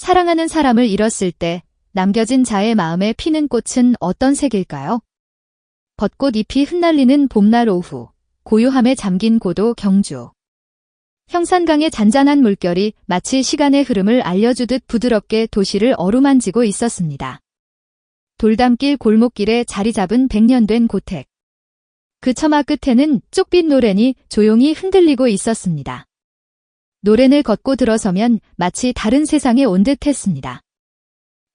사랑하는 사람을 잃었을 때 남겨진 자의 마음에 피는 꽃은 어떤 색일까요? 벚꽃 잎이 흩날리는 봄날 오후, 고요함에 잠긴 고도 경주. 형산강의 잔잔한 물결이 마치 시간의 흐름을 알려주듯 부드럽게 도시를 어루만지고 있었습니다. 돌담길 골목길에 자리 잡은 100년 된 고택. 그 처마 끝에는 쪽빛 노랜이 조용히 흔들리고 있었습니다. 노랜을 걷고 들어서면 마치 다른 세상에 온 듯했습니다.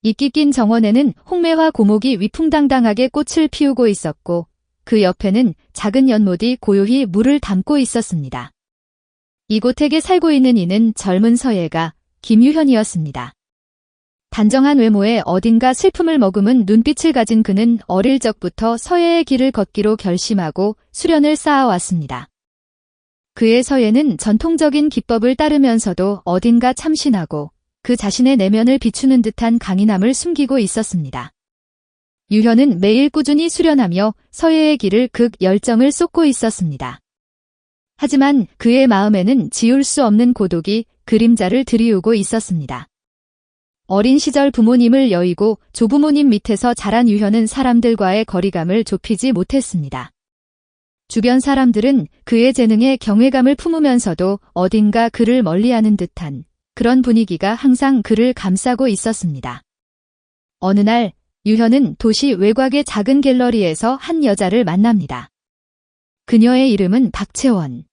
이끼 낀 정원에는 홍매화 고목이 위풍당당하게 꽃을 피우고 있었고 그 옆에는 작은 연못이 고요히 물을 담고 있었습니다. 이 고택에 살고 있는 이는 젊은 서예가 김유현이었습니다. 단정한 외모에 어딘가 슬픔을 머금은 눈빛을 가진 그는 어릴 적부터 서예의 길을 걷기로 결심하고 수련을 쌓아왔습니다. 그의 서예는 전통적인 기법을 따르면서도 어딘가 참신하고 그 자신의 내면을 비추는 듯한 강인함을 숨기고 있었습니다. 유현은 매일 꾸준히 수련하며 서예의 길을 열정을 쏟고 있었습니다. 하지만 그의 마음에는 지울 수 없는 고독이 그림자를 드리우고 있었습니다. 어린 시절 부모님을 여의고 조부모님 밑에서 자란 유현은 사람들과의 거리감을 좁히지 못했습니다. 주변 사람들은 그의 재능에 경외감을 품으면서도 어딘가 그를 멀리하는 듯한 그런 분위기가 항상 그를 감싸고 있었습니다. 어느 날 유현은 도시 외곽의 작은 갤러리에서 한 여자를 만납니다. 그녀의 이름은 박채원.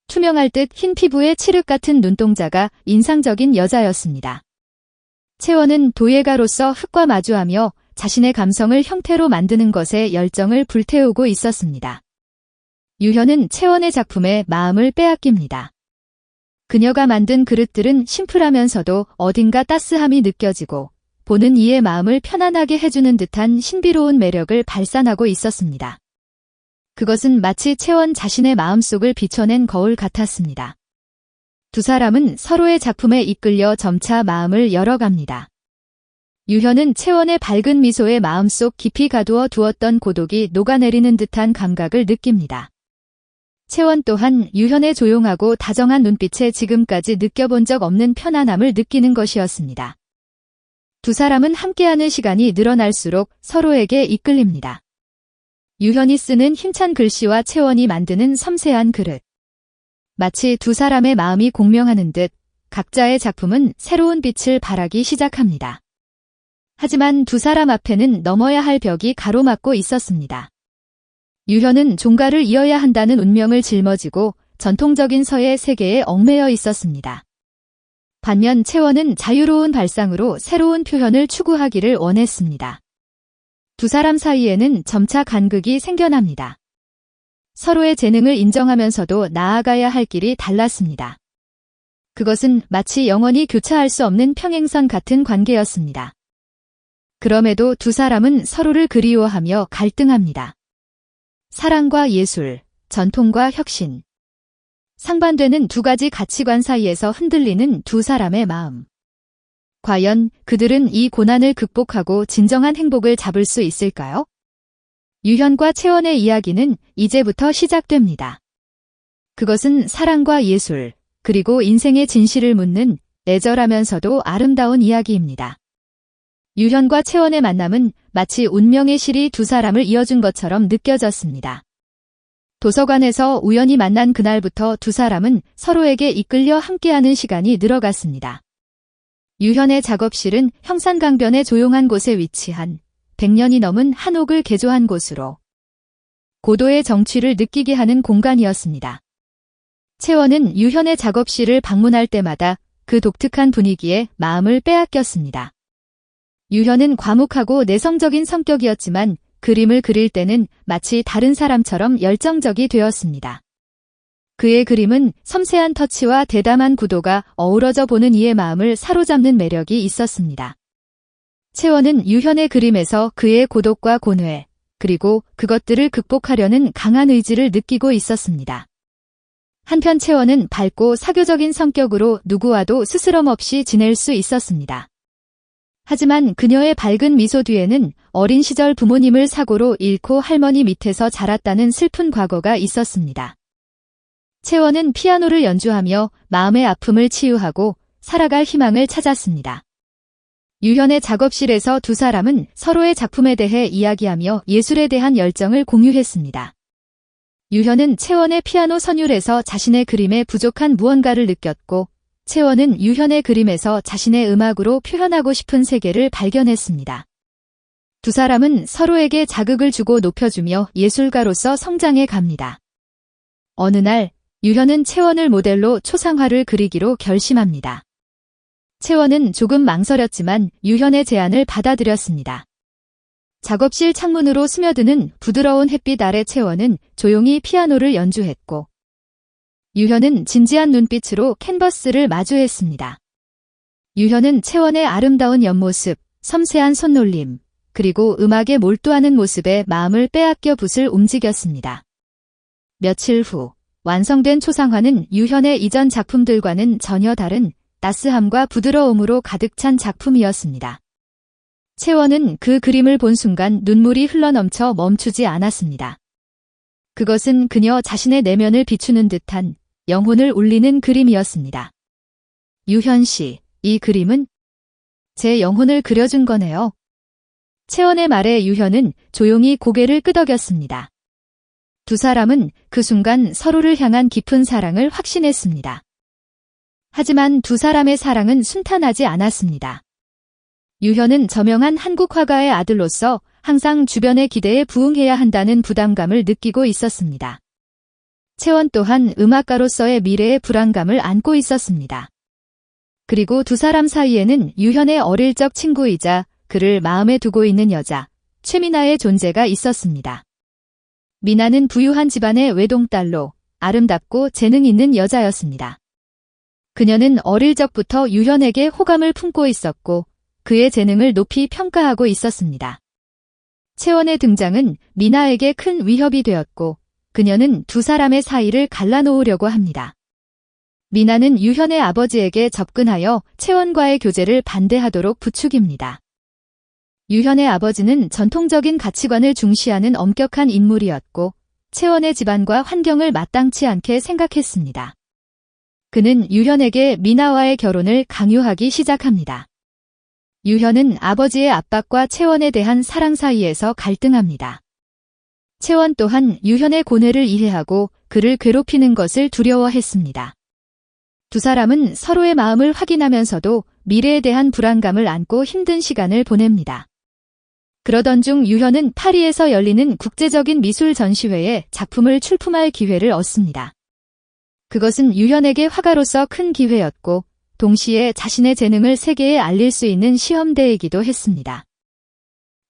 투명할 듯 흰 피부에 칠흑 같은 눈동자가 인상적인 여자였습니다. 채원은 도예가로서 흙과 마주하며 자신의 감성을 형태로 만드는 것에 열정을 불태우고 있었습니다. 유현은 채원의 작품에 마음을 빼앗깁니다. 그녀가 만든 그릇들은 심플하면서도 어딘가 따스함이 느껴지고 보는 이의 마음을 편안하게 해주는 듯한 신비로운 매력을 발산하고 있었습니다. 그것은 마치 채원 자신의 마음속을 비춰낸 거울 같았습니다. 두 사람은 서로의 작품에 이끌려 점차 마음을 열어갑니다. 유현은 채원의 밝은 미소에 마음속 깊이 가두어 두었던 고독이 녹아내리는 듯한 감각을 느낍니다. 채원 또한 유현의 조용하고 다정한 눈빛에 지금까지 느껴본 적 없는 편안함을 느끼는 것이었습니다. 두 사람은 함께하는 시간이 늘어날수록 서로에게 이끌립니다. 유현이 쓰는 힘찬 글씨와 채원이 만드는 섬세한 그릇. 마치 두 사람의 마음이 공명하는 듯 각자의 작품은 새로운 빛을 발하기 시작합니다. 하지만 두 사람 앞에는 넘어야 할 벽이 가로막고 있었습니다. 유현은 종가를 이어야 한다는 운명을 짊어지고 전통적인 서예 세계에 얽매여 있었습니다. 반면 채원은 자유로운 발상으로 새로운 표현을 추구하기를 원했습니다. 두 사람 사이에는 점차 간극이 생겨납니다. 서로의 재능을 인정하면서도 나아가야 할 길이 달랐습니다. 그것은 마치 영원히 교차할 수 없는 평행선 같은 관계였습니다. 그럼에도 두 사람은 서로를 그리워하며 갈등합니다. 사랑과 예술, 전통과 혁신. 상반되는 두 가지 가치관 사이에서 흔들리는 두 사람의 마음. 과연 그들은 이 고난을 극복하고 진정한 행복을 잡을 수 있을까요? 유현과 채원의 이야기는 이제부터 시작됩니다. 그것은 사랑과 예술, 그리고 인생의 진실을 묻는 애절하면서도 아름다운 이야기입니다. 유현과 채원의 만남은 마치 운명의 실이 두 사람을 이어준 것처럼 느껴졌습니다. 도서관에서 우연히 만난 그날부터 두 사람은 서로에게 이끌려 함께하는 시간이 늘어갔습니다. 유현의 작업실은 형산강변의 조용한 곳에 위치한 100년이 넘은 한옥을 개조한 곳으로 고도의 정취를 느끼게 하는 공간이었습니다. 채원은 유현의 작업실을 방문할 때마다 그 독특한 분위기에 마음을 빼앗겼습니다. 유현은 과묵하고 내성적인 성격이었지만 그림을 그릴 때는 마치 다른 사람처럼 열정적이 되었습니다. 그의 그림은 섬세한 터치와 대담한 구도가 어우러져 보는 이의 마음을 사로잡는 매력이 있었습니다. 채원은 유현의 그림에서 그의 고독과 고뇌, 그리고 그것들을 극복하려는 강한 의지를 느끼고 있었습니다. 한편 채원은 밝고 사교적인 성격으로 누구와도 스스럼 없이 지낼 수 있었습니다. 하지만 그녀의 밝은 미소 뒤에는 어린 시절 부모님을 사고로 잃고 할머니 밑에서 자랐다는 슬픈 과거가 있었습니다. 채원은 피아노를 연주하며 마음의 아픔을 치유하고 살아갈 희망을 찾았습니다. 유현의 작업실에서 두 사람은 서로의 작품에 대해 이야기하며 예술에 대한 열정을 공유했습니다. 유현은 채원의 피아노 선율에서 자신의 그림에 부족한 무언가를 느꼈고, 채원은 유현의 그림에서 자신의 음악으로 표현하고 싶은 세계를 발견했습니다. 두 사람은 서로에게 자극을 주고 높여주며 예술가로서 성장해 갑니다. 어느 날, 유현은 채원을 모델로 초상화를 그리기로 결심합니다. 채원은 조금 망설였지만 유현의 제안을 받아들였습니다. 작업실 창문으로 스며드는 부드러운 햇빛 아래 채원은 조용히 피아노를 연주했고, 유현은 진지한 눈빛으로 캔버스를 마주했습니다. 유현은 채원의 아름다운 옆모습, 섬세한 손놀림, 그리고 음악에 몰두하는 모습에 마음을 빼앗겨 붓을 움직였습니다. 며칠 후, 완성된 초상화는 유현의 이전 작품들과는 전혀 다른 따스함과 부드러움으로 가득 찬 작품이었습니다. 채원은 그 그림을 본 순간 눈물이 흘러넘쳐 멈추지 않았습니다. 그것은 그녀 자신의 내면을 비추는 듯한 영혼을 울리는 그림이었습니다. 유현 씨, 이 그림은 제 영혼을 그려준 거네요. 채원의 말에 유현은 조용히 고개를 끄덕였습니다. 두 사람은 그 순간 서로를 향한 깊은 사랑을 확신했습니다. 하지만 두 사람의 사랑은 순탄하지 않았습니다. 유현은 저명한 한국 화가의 아들로서 항상 주변의 기대에 부응해야 한다는 부담감을 느끼고 있었습니다. 채원 또한 음악가로서의 미래의 불안감을 안고 있었습니다. 그리고 두 사람 사이에는 유현의 어릴 적 친구이자 그를 마음에 두고 있는 여자, 최미나의 존재가 있었습니다. 미나는 부유한 집안의 외동딸로 아름답고 재능 있는 여자였습니다. 그녀는 어릴 적부터 유현에게 호감을 품고 있었고 그의 재능을 높이 평가하고 있었습니다. 채원의 등장은 미나에게 큰 위협이 되었고 그녀는 두 사람의 사이를 갈라놓으려고 합니다. 미나는 유현의 아버지에게 접근하여 채원과의 교제를 반대하도록 부추깁니다. 유현의 아버지는 전통적인 가치관을 중시하는 엄격한 인물이었고 채원의 집안과 환경을 마땅치 않게 생각했습니다. 그는 유현에게 미나와의 결혼을 강요하기 시작합니다. 유현은 아버지의 압박과 채원에 대한 사랑 사이에서 갈등합니다. 채원 또한 유현의 고뇌를 이해하고 그를 괴롭히는 것을 두려워했습니다. 두 사람은 서로의 마음을 확인하면서도 미래에 대한 불안감을 안고 힘든 시간을 보냅니다. 그러던 중 유현은 파리에서 열리는 국제적인 미술 전시회에 작품을 출품할 기회를 얻습니다. 그것은 유현에게 화가로서 큰 기회였고 동시에 자신의 재능을 세계에 알릴 수 있는 시험대이기도 했습니다.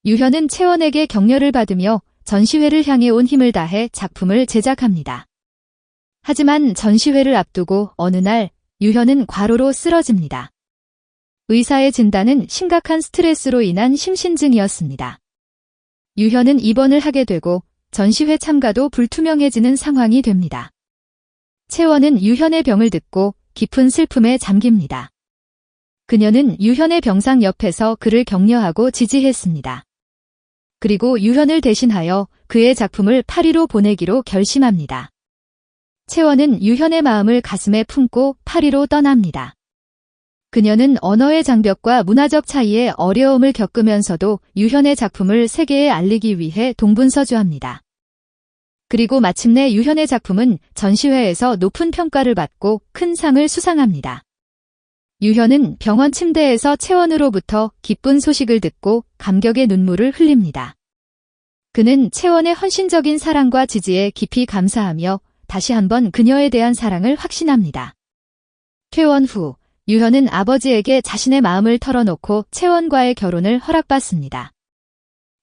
유현은 채원에게 격려를 받으며 전시회를 향해 온 힘을 다해 작품을 제작합니다. 하지만 전시회를 앞두고 어느 날 유현은 과로로 쓰러집니다. 의사의 진단은 심각한 스트레스로 인한 심신증이었습니다. 유현은 입원을 하게 되고 전시회 참가도 불투명해지는 상황이 됩니다. 채원은 유현의 병을 듣고 깊은 슬픔에 잠깁니다. 그녀는 유현의 병상 옆에서 그를 격려하고 지지했습니다. 그리고 유현을 대신하여 그의 작품을 파리로 보내기로 결심합니다. 채원은 유현의 마음을 가슴에 품고 파리로 떠납니다. 그녀는 언어의 장벽과 문화적 차이에 어려움을 겪으면서도 유현의 작품을 세계에 알리기 위해 동분서주합니다. 그리고 마침내 유현의 작품은 전시회에서 높은 평가를 받고 큰 상을 수상합니다. 유현은 병원 침대에서 채원으로부터 기쁜 소식을 듣고 감격의 눈물을 흘립니다. 그는 채원의 헌신적인 사랑과 지지에 깊이 감사하며 다시 한번 그녀에 대한 사랑을 확신합니다. 퇴원 후 유현은 아버지에게 자신의 마음을 털어놓고 채원과의 결혼을 허락받습니다.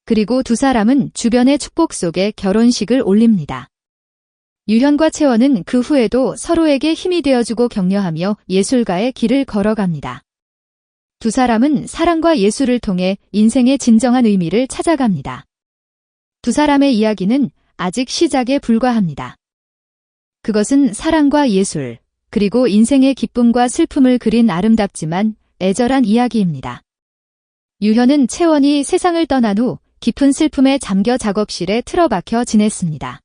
그리고 두 사람은 주변의 축복 속에 결혼식을 올립니다. 유현과 채원은 그 후에도 서로에게 힘이 되어주고 격려하며 예술가의 길을 걸어갑니다. 두 사람은 사랑과 예술을 통해 인생의 진정한 의미를 찾아갑니다. 두 사람의 이야기는 아직 시작에 불과합니다. 그것은 사랑과 예술, 그리고 인생의 기쁨과 슬픔을 그린 아름답지만 애절한 이야기입니다. 유현은 채원이 세상을 떠난 후 깊은 슬픔에 잠겨 작업실에 틀어박혀 지냈습니다.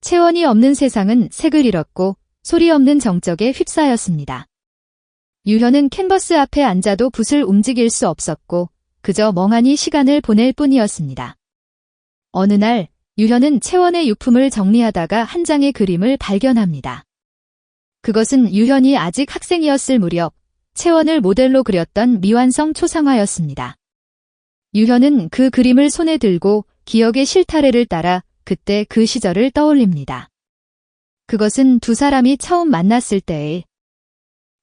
채원이 없는 세상은 색을 잃었고 소리 없는 정적에 휩싸였습니다. 유현은 캔버스 앞에 앉아도 붓을 움직일 수 없었고 그저 멍하니 시간을 보낼 뿐이었습니다. 어느 날 유현은 채원의 유품을 정리하다가 한 장의 그림을 발견합니다. 그것은 유현이 아직 학생이었을 무렵 채원을 모델로 그렸던 미완성 초상화였습니다. 유현은 그 그림을 손에 들고 기억의 실타래를 따라 그때 그 시절을 떠올립니다. 그것은 두 사람이 처음 만났을 때의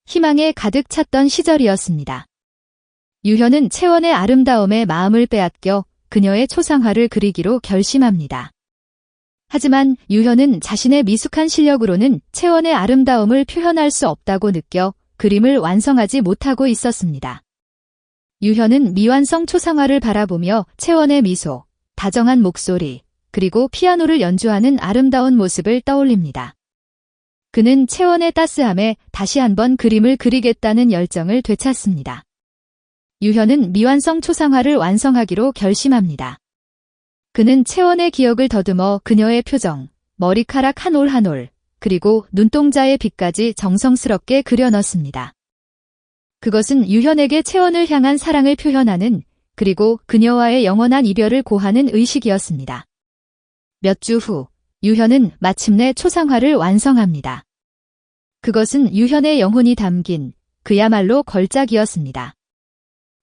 희망에 가득 찼던 시절이었습니다. 유현은 채원의 아름다움에 마음을 빼앗겨 그녀의 초상화를 그리기로 결심합니다. 하지만 유현은 자신의 미숙한 실력으로는 채원의 아름다움을 표현할 수 없다고 느껴 그림을 완성하지 못하고 있었습니다. 유현은 미완성 초상화를 바라보며 채원의 미소, 다정한 목소리, 그리고 피아노를 연주하는 아름다운 모습을 떠올립니다. 그는 채원의 따스함에 다시 한번 그림을 그리겠다는 열정을 되찾습니다. 유현은 미완성 초상화를 완성하기로 결심합니다. 그는 채원의 기억을 더듬어 그녀의 표정, 머리카락 한 올 한 올, 그리고 눈동자의 빛까지 정성스럽게 그려 넣습니다. 그것은 유현에게 채원을 향한 사랑을 표현하는 그리고 그녀와의 영원한 이별을 고하는 의식이었습니다. 몇 주 후, 유현은 마침내 초상화를 완성합니다. 그것은 유현의 영혼이 담긴 그야말로 걸작이었습니다.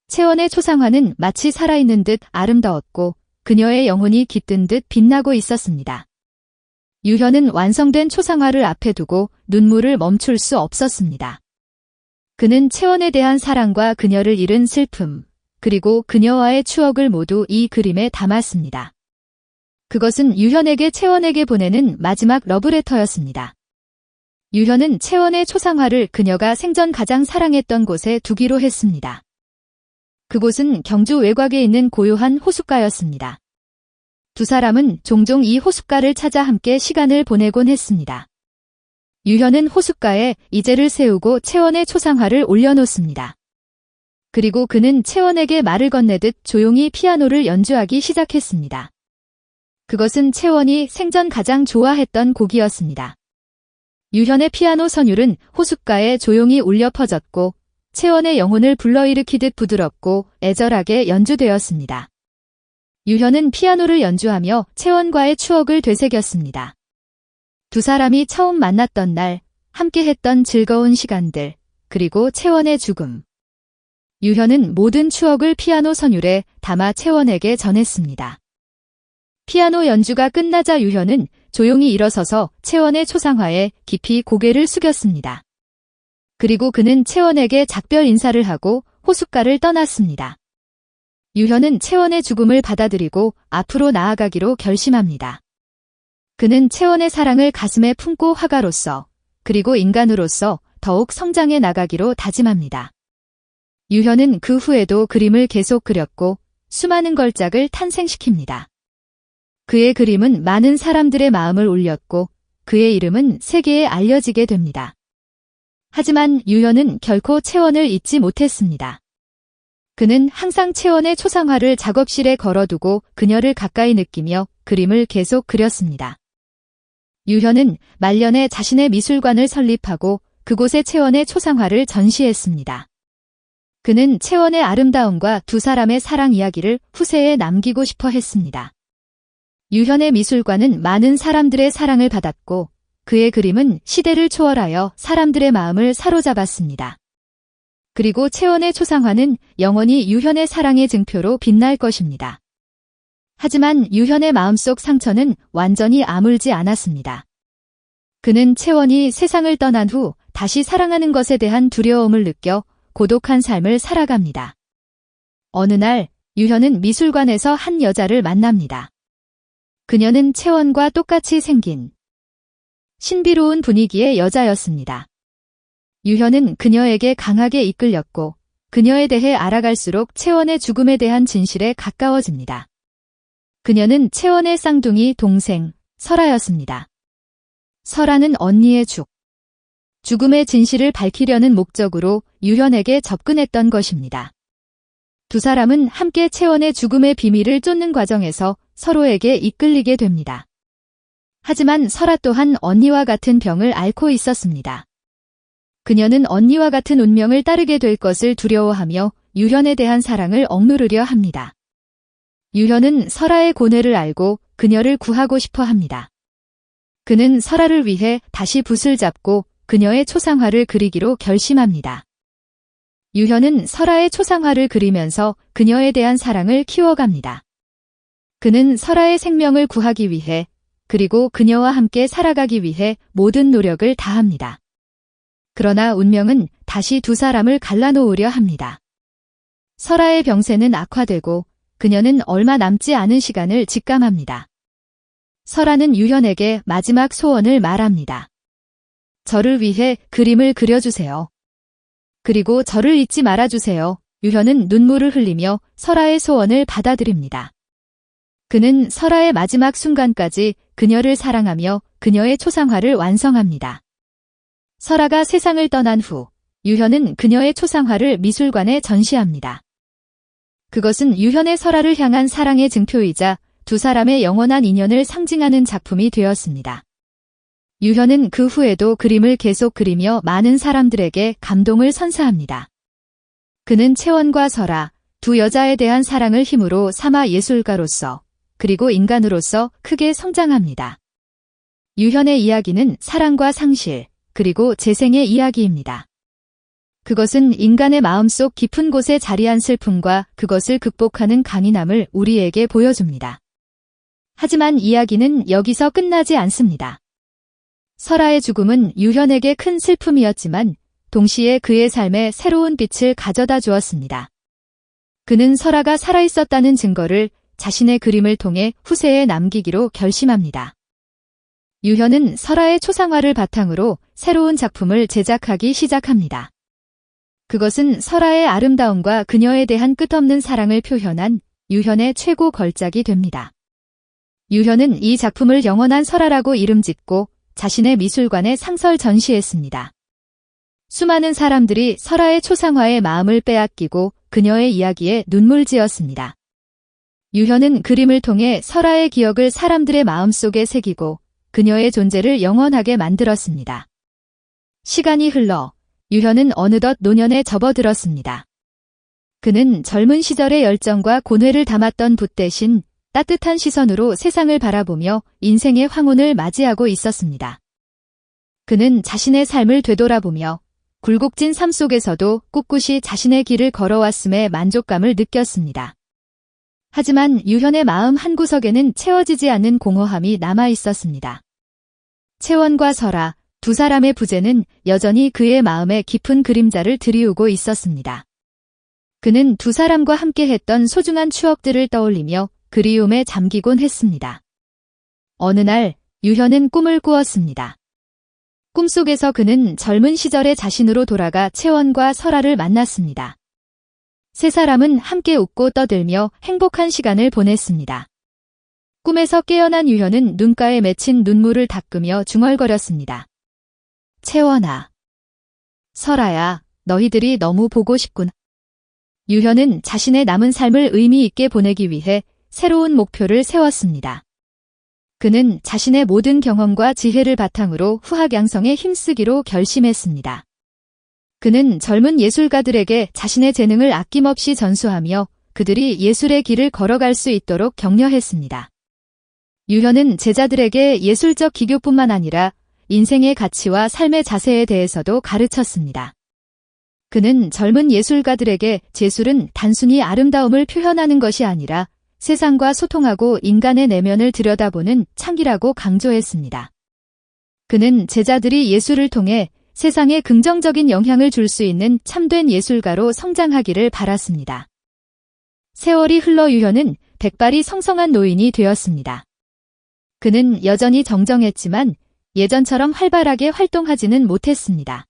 채원의 초상화는 마치 살아있는 듯 아름다웠고 그녀의 영혼이 깃든 듯 빛나고 있었습니다. 유현은 완성된 초상화를 앞에 두고 눈물을 멈출 수 없었습니다. 그는 채원에 대한 사랑과 그녀를 잃은 슬픔, 그리고 그녀와의 추억을 모두 이 그림에 담았습니다. 그것은 유현에게 채원에게 보내는 마지막 러브레터였습니다. 유현은 채원의 초상화를 그녀가 생전 가장 사랑했던 곳에 두기로 했습니다. 그곳은 경주 외곽에 있는 고요한 호숫가였습니다. 두 사람은 종종 이 호숫가를 찾아 함께 시간을 보내곤 했습니다. 유현은 호숫가에 이제를 세우고 채원의 초상화를 올려놓습니다. 그리고 그는 채원에게 말을 건네듯 조용히 피아노를 연주하기 시작했습니다. 그것은 채원이 생전 가장 좋아했던 곡이었습니다. 유현의 피아노 선율은 호숫가에 조용히 울려 퍼졌고 채원의 영혼을 불러일으키듯 부드럽고 애절하게 연주되었습니다. 유현은 피아노를 연주하며 채원과의 추억을 되새겼습니다. 두 사람이 처음 만났던 날, 함께했던 즐거운 시간들, 그리고 채원의 죽음. 유현은 모든 추억을 피아노 선율에 담아 채원에게 전했습니다. 피아노 연주가 끝나자 유현은 조용히 일어서서 채원의 초상화에 깊이 고개를 숙였습니다. 그리고 그는 채원에게 작별 인사를 하고 호숫가를 떠났습니다. 유현은 채원의 죽음을 받아들이고 앞으로 나아가기로 결심합니다. 그는 채원의 사랑을 가슴에 품고 화가로서 그리고 인간으로서 더욱 성장해 나가기로 다짐합니다. 유현은 그 후에도 그림을 계속 그렸고 수많은 걸작을 탄생시킵니다. 그의 그림은 많은 사람들의 마음을 울렸고 그의 이름은 세계에 알려지게 됩니다. 하지만 유현은 결코 채원을 잊지 못했습니다. 그는 항상 채원의 초상화를 작업실에 걸어두고 그녀를 가까이 느끼며 그림을 계속 그렸습니다. 유현은 말년에 자신의 미술관을 설립하고 그곳에 채원의 초상화를 전시했습니다. 그는 채원의 아름다움과 두 사람의 사랑 이야기를 후세에 남기고 싶어 했습니다. 유현의 미술관은 많은 사람들의 사랑을 받았고 그의 그림은 시대를 초월하여 사람들의 마음을 사로잡았습니다. 그리고 채원의 초상화는 영원히 유현의 사랑의 증표로 빛날 것입니다. 하지만 유현의 마음속 상처는 완전히 아물지 않았습니다. 그는 채원이 세상을 떠난 후 다시 사랑하는 것에 대한 두려움을 느껴 고독한 삶을 살아갑니다. 어느 날 유현은 미술관에서 한 여자를 만납니다. 그녀는 채원과 똑같이 생긴 신비로운 분위기의 여자였습니다. 유현은 그녀에게 강하게 이끌렸고 그녀에 대해 알아갈수록 채원의 죽음에 대한 진실에 가까워집니다. 그녀는 채원의 쌍둥이 동생 설아였습니다. 설아는 언니의 죽음의 진실을 밝히려는 목적으로 유현에게 접근했던 것입니다. 두 사람은 함께 채원의 죽음의 비밀을 쫓는 과정에서 서로에게 이끌리게 됩니다. 하지만 설아 또한 언니와 같은 병을 앓고 있었습니다. 그녀는 언니와 같은 운명을 따르게 될 것을 두려워하며 유현에 대한 사랑을 억누르려 합니다. 유현은 설아의 고뇌를 알고 그녀를 구하고 싶어 합니다. 그는 설아를 위해 다시 붓을 잡고 그녀의 초상화를 그리기로 결심합니다. 유현은 설아의 초상화를 그리면서 그녀에 대한 사랑을 키워갑니다. 그는 설아의 생명을 구하기 위해 그리고 그녀와 함께 살아가기 위해 모든 노력을 다합니다. 그러나 운명은 다시 두 사람을 갈라놓으려 합니다. 설아의 병세는 악화되고 그녀는 얼마 남지 않은 시간을 직감합니다. 설아는 유현에게 마지막 소원을 말합니다. 저를 위해 그림을 그려주세요. 그리고 저를 잊지 말아주세요. 유현은 눈물을 흘리며 설아의 소원을 받아들입니다. 그는 설아의 마지막 순간까지 그녀를 사랑하며 그녀의 초상화를 완성합니다. 설아가 세상을 떠난 후 유현은 그녀의 초상화를 미술관에 전시합니다. 그것은 유현의 설아를 향한 사랑의 증표이자 두 사람의 영원한 인연을 상징하는 작품이 되었습니다. 유현은 그 후에도 그림을 계속 그리며 많은 사람들에게 감동을 선사합니다. 그는 채원과 설아, 두 여자에 대한 사랑을 힘으로 삼아 예술가로서 그리고 인간으로서 크게 성장합니다. 유현의 이야기는 사랑과 상실, 그리고 재생의 이야기입니다. 그것은 인간의 마음속 깊은 곳에 자리한 슬픔과 그것을 극복하는 강인함을 우리에게 보여줍니다. 하지만 이야기는 여기서 끝나지 않습니다. 설아의 죽음은 유현에게 큰 슬픔이었지만 동시에 그의 삶에 새로운 빛을 가져다 주었습니다. 그는 설아가 살아있었다는 증거를 자신의 그림을 통해 후세에 남기기로 결심합니다. 유현은 설아의 초상화를 바탕으로 새로운 작품을 제작하기 시작합니다. 그것은 설아의 아름다움과 그녀에 대한 끝없는 사랑을 표현한 유현의 최고 걸작이 됩니다. 유현은 이 작품을 영원한 설아라고 이름짓고 자신의 미술관에 상설 전시했습니다. 수많은 사람들이 설아의 초상화에 마음을 빼앗기고 그녀의 이야기에 눈물 지었습니다. 유현은 그림을 통해 설아의 기억을 사람들의 마음속에 새기고 그녀의 존재를 영원하게 만들었습니다. 시간이 흘러 유현은 어느덧 노년에 접어들었습니다. 그는 젊은 시절의 열정과 고뇌를 담았던 붓 대신 따뜻한 시선으로 세상을 바라보며 인생의 황혼을 맞이하고 있었습니다. 그는 자신의 삶을 되돌아보며 굴곡진 삶 속에서도 꿋꿋이 자신의 길을 걸어왔음에 만족감을 느꼈습니다. 하지만 유현의 마음 한구석에는 채워지지 않는 공허함이 남아 있었습니다. 채원과 설아, 두 사람의 부재는 여전히 그의 마음에 깊은 그림자를 드리우고 있었습니다. 그는 두 사람과 함께 했던 소중한 추억들을 떠올리며 그리움에 잠기곤 했습니다. 어느 날 유현은 꿈을 꾸었습니다. 꿈속에서 그는 젊은 시절의 자신으로 돌아가 채원과 설아를 만났습니다. 세 사람은 함께 웃고 떠들며 행복한 시간을 보냈습니다. 꿈에서 깨어난 유현은 눈가에 맺힌 눈물을 닦으며 중얼거렸습니다. 채원아, 설아야, 너희들이 너무 보고 싶구나. 유현은 자신의 남은 삶을 의미 있게 보내기 위해 새로운 목표를 세웠습니다. 그는 자신의 모든 경험과 지혜를 바탕으로 후학 양성에 힘쓰기로 결심했습니다. 그는 젊은 예술가들에게 자신의 재능을 아낌없이 전수하며 그들이 예술의 길을 걸어갈 수 있도록 격려했습니다. 유현은 제자들에게 예술적 기교뿐만 아니라 인생의 가치와 삶의 자세에 대해서도 가르쳤습니다. 그는 젊은 예술가들에게 예술은 단순히 아름다움을 표현하는 것이 아니라 세상과 소통하고 인간의 내면을 들여다보는 창기라고 강조했습니다. 그는 제자들이 예술을 통해 세상에 긍정적인 영향을 줄 수 있는 참된 예술가로 성장하기를 바랐습니다. 세월이 흘러 유현은 백발이 성성한 노인이 되었습니다. 그는 여전히 정정했지만 예전처럼 활발하게 활동하지는 못했습니다.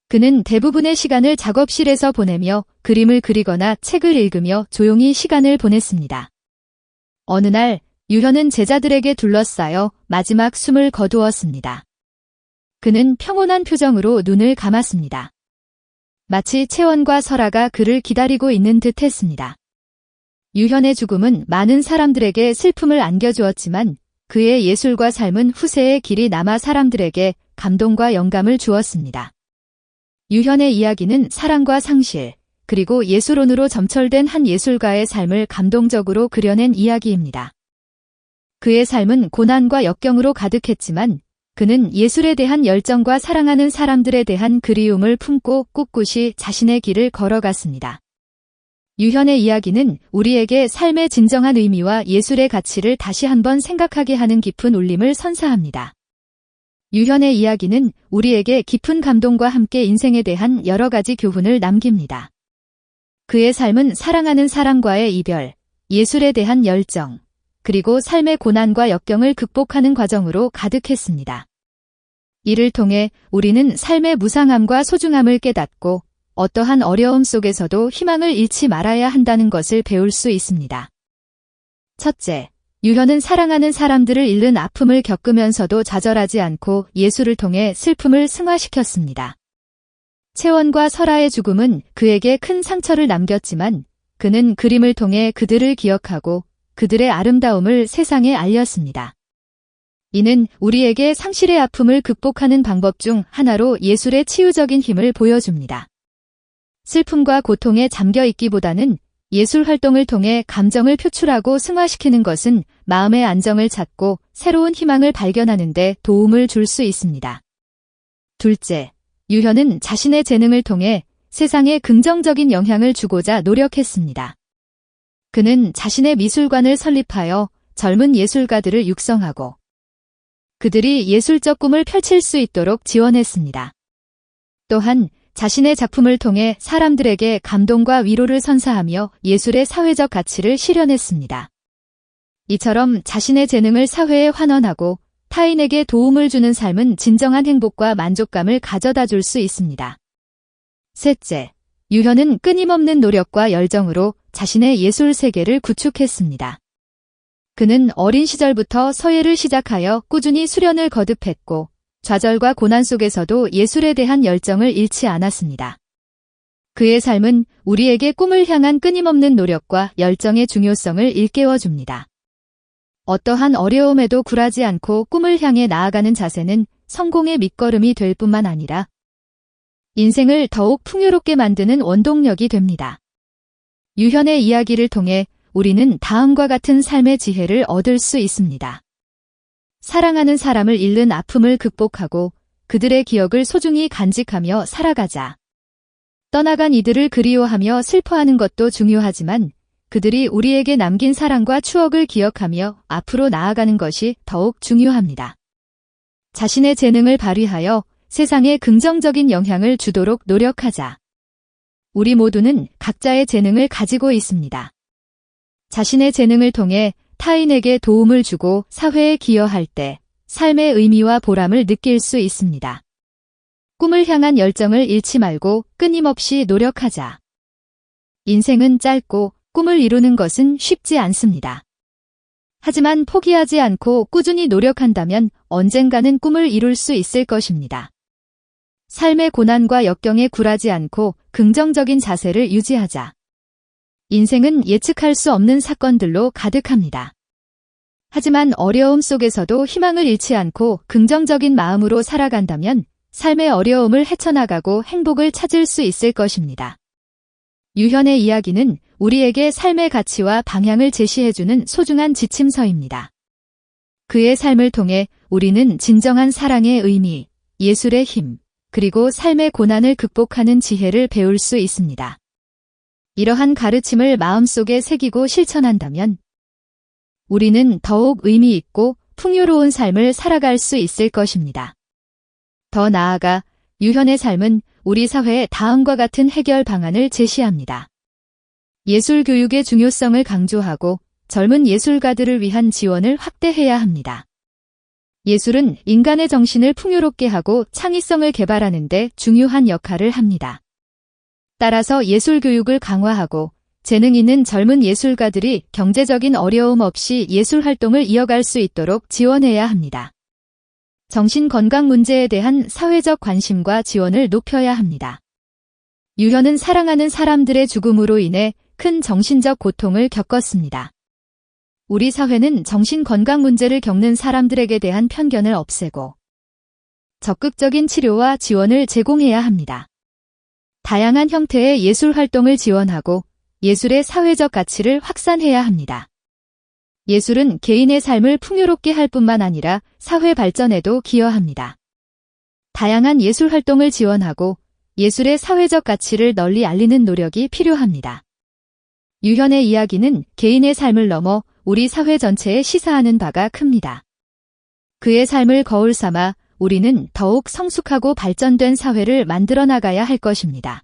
그는 대부분의 시간을 작업실에서 보내며 그림을 그리거나 책을 읽으며 조용히 시간을 보냈습니다. 어느 날 유현은 제자들에게 둘러싸여 마지막 숨을 거두었습니다. 그는 평온한 표정으로 눈을 감았습니다. 마치 채원과 설아가 그를 기다리고 있는 듯 했습니다. 유현의 죽음은 많은 사람들에게 슬픔을 안겨주었지만 그의 예술과 삶은 후세의 길이 남아 사람들에게 감동과 영감을 주었습니다. 유현의 이야기는 사랑과 상실, 그리고 예술혼으로 점철된 한 예술가의 삶을 감동적으로 그려낸 이야기입니다. 그의 삶은 고난과 역경으로 가득했지만 그는 예술에 대한 열정과 사랑하는 사람들에 대한 그리움을 품고 꿋꿋이 자신의 길을 걸어갔습니다. 유현의 이야기는 우리에게 삶의 진정한 의미와 예술의 가치를 다시 한번 생각하게 하는 깊은 울림을 선사합니다. 유현의 이야기는 우리에게 깊은 감동과 함께 인생에 대한 여러 가지 교훈을 남깁니다. 그의 삶은 사랑하는 사람과의 이별, 예술에 대한 열정, 그리고 삶의 고난과 역경을 극복하는 과정으로 가득했습니다. 이를 통해 우리는 삶의 무상함과 소중함을 깨닫고 어떠한 어려움 속에서도 희망을 잃지 말아야 한다는 것을 배울 수 있습니다. 첫째, 유현은 사랑하는 사람들을 잃는 아픔을 겪으면서도 좌절하지 않고 예술을 통해 슬픔을 승화시켰습니다. 채원과 설아의 죽음은 그에게 큰 상처를 남겼지만 그는 그림을 통해 그들을 기억하고 그들의 아름다움을 세상에 알렸습니다. 이는 우리에게 상실의 아픔을 극복하는 방법 중 하나로 예술의 치유적인 힘을 보여줍니다. 슬픔과 고통에 잠겨 있기보다는 예술 활동을 통해 감정을 표출하고 승화시키는 것은 마음의 안정을 찾고 새로운 희망을 발견하는 데 도움을 줄 수 있습니다. 둘째, 유현은 자신의 재능을 통해 세상에 긍정적인 영향을 주고자 노력했습니다. 그는 자신의 미술관을 설립하여 젊은 예술가들을 육성하고 그들이 예술적 꿈을 펼칠 수 있도록 지원했습니다. 또한 자신의 작품을 통해 사람들에게 감동과 위로를 선사하며 예술의 사회적 가치를 실현했습니다. 이처럼 자신의 재능을 사회에 환원하고 타인에게 도움을 주는 삶은 진정한 행복과 만족감을 가져다 줄 수 있습니다. 셋째, 유현은 끊임없는 노력과 열정으로 자신의 예술 세계를 구축했습니다. 그는 어린 시절부터 서예를 시작하여 꾸준히 수련을 거듭했고 좌절과 고난 속에서도 예술에 대한 열정을 잃지 않았습니다. 그의 삶은 우리에게 꿈을 향한 끊임없는 노력과 열정의 중요성을 일깨워줍니다. 어떠한 어려움에도 굴하지 않고 꿈을 향해 나아가는 자세는 성공의 밑거름이 될 뿐만 아니라 인생을 더욱 풍요롭게 만드는 원동력이 됩니다. 유현의 이야기를 통해 우리는 다음과 같은 삶의 지혜를 얻을 수 있습니다. 사랑하는 사람을 잃는 아픔을 극복하고 그들의 기억을 소중히 간직하며 살아가자. 떠나간 이들을 그리워하며 슬퍼하는 것도 중요하지만 그들이 우리에게 남긴 사랑과 추억을 기억하며 앞으로 나아가는 것이 더욱 중요합니다. 자신의 재능을 발휘하여 세상에 긍정적인 영향을 주도록 노력하자. 우리 모두는 각자의 재능을 가지고 있습니다. 자신의 재능을 통해 타인에게 도움을 주고 사회에 기여할 때 삶의 의미와 보람을 느낄 수 있습니다. 꿈을 향한 열정을 잃지 말고 끊임없이 노력하자. 인생은 짧고 꿈을 이루는 것은 쉽지 않습니다. 하지만 포기하지 않고 꾸준히 노력한다면 언젠가는 꿈을 이룰 수 있을 것입니다. 삶의 고난과 역경에 굴하지 않고 긍정적인 자세를 유지하자. 인생은 예측할 수 없는 사건들로 가득합니다. 하지만 어려움 속에서도 희망을 잃지 않고 긍정적인 마음으로 살아간다면 삶의 어려움을 헤쳐나가고 행복을 찾을 수 있을 것입니다. 유현의 이야기는 우리에게 삶의 가치와 방향을 제시해주는 소중한 지침서입니다. 그의 삶을 통해 우리는 진정한 사랑의 의미, 예술의 힘, 그리고 삶의 고난을 극복하는 지혜를 배울 수 있습니다. 이러한 가르침을 마음속에 새기고 실천한다면 우리는 더욱 의미 있고 풍요로운 삶을 살아갈 수 있을 것입니다. 더 나아가 유현의 삶은 우리 사회에 다음과 같은 해결 방안을 제시합니다. 예술 교육의 중요성을 강조하고 젊은 예술가들을 위한 지원을 확대해야 합니다. 예술은 인간의 정신을 풍요롭게 하고 창의성을 개발하는 데 중요한 역할을 합니다. 따라서 예술 교육을 강화하고 재능 있는 젊은 예술가들이 경제적인 어려움 없이 예술 활동을 이어갈 수 있도록 지원해야 합니다. 정신 건강 문제에 대한 사회적 관심과 지원을 높여야 합니다. 유현은 사랑하는 사람들의 죽음으로 인해 큰 정신적 고통을 겪었습니다. 우리 사회는 정신 건강 문제를 겪는 사람들에게 대한 편견을 없애고 적극적인 치료와 지원을 제공해야 합니다. 다양한 형태의 예술 활동을 지원하고 예술의 사회적 가치를 확산해야 합니다. 예술은 개인의 삶을 풍요롭게 할 뿐만 아니라 사회 발전에도 기여합니다. 다양한 예술 활동을 지원하고 예술의 사회적 가치를 널리 알리는 노력이 필요합니다. 유현의 이야기는 개인의 삶을 넘어 우리 사회 전체에 시사하는 바가 큽니다. 그의 삶을 거울 삼아 우리는 더욱 성숙하고 발전된 사회를 만들어 나가야 할 것입니다.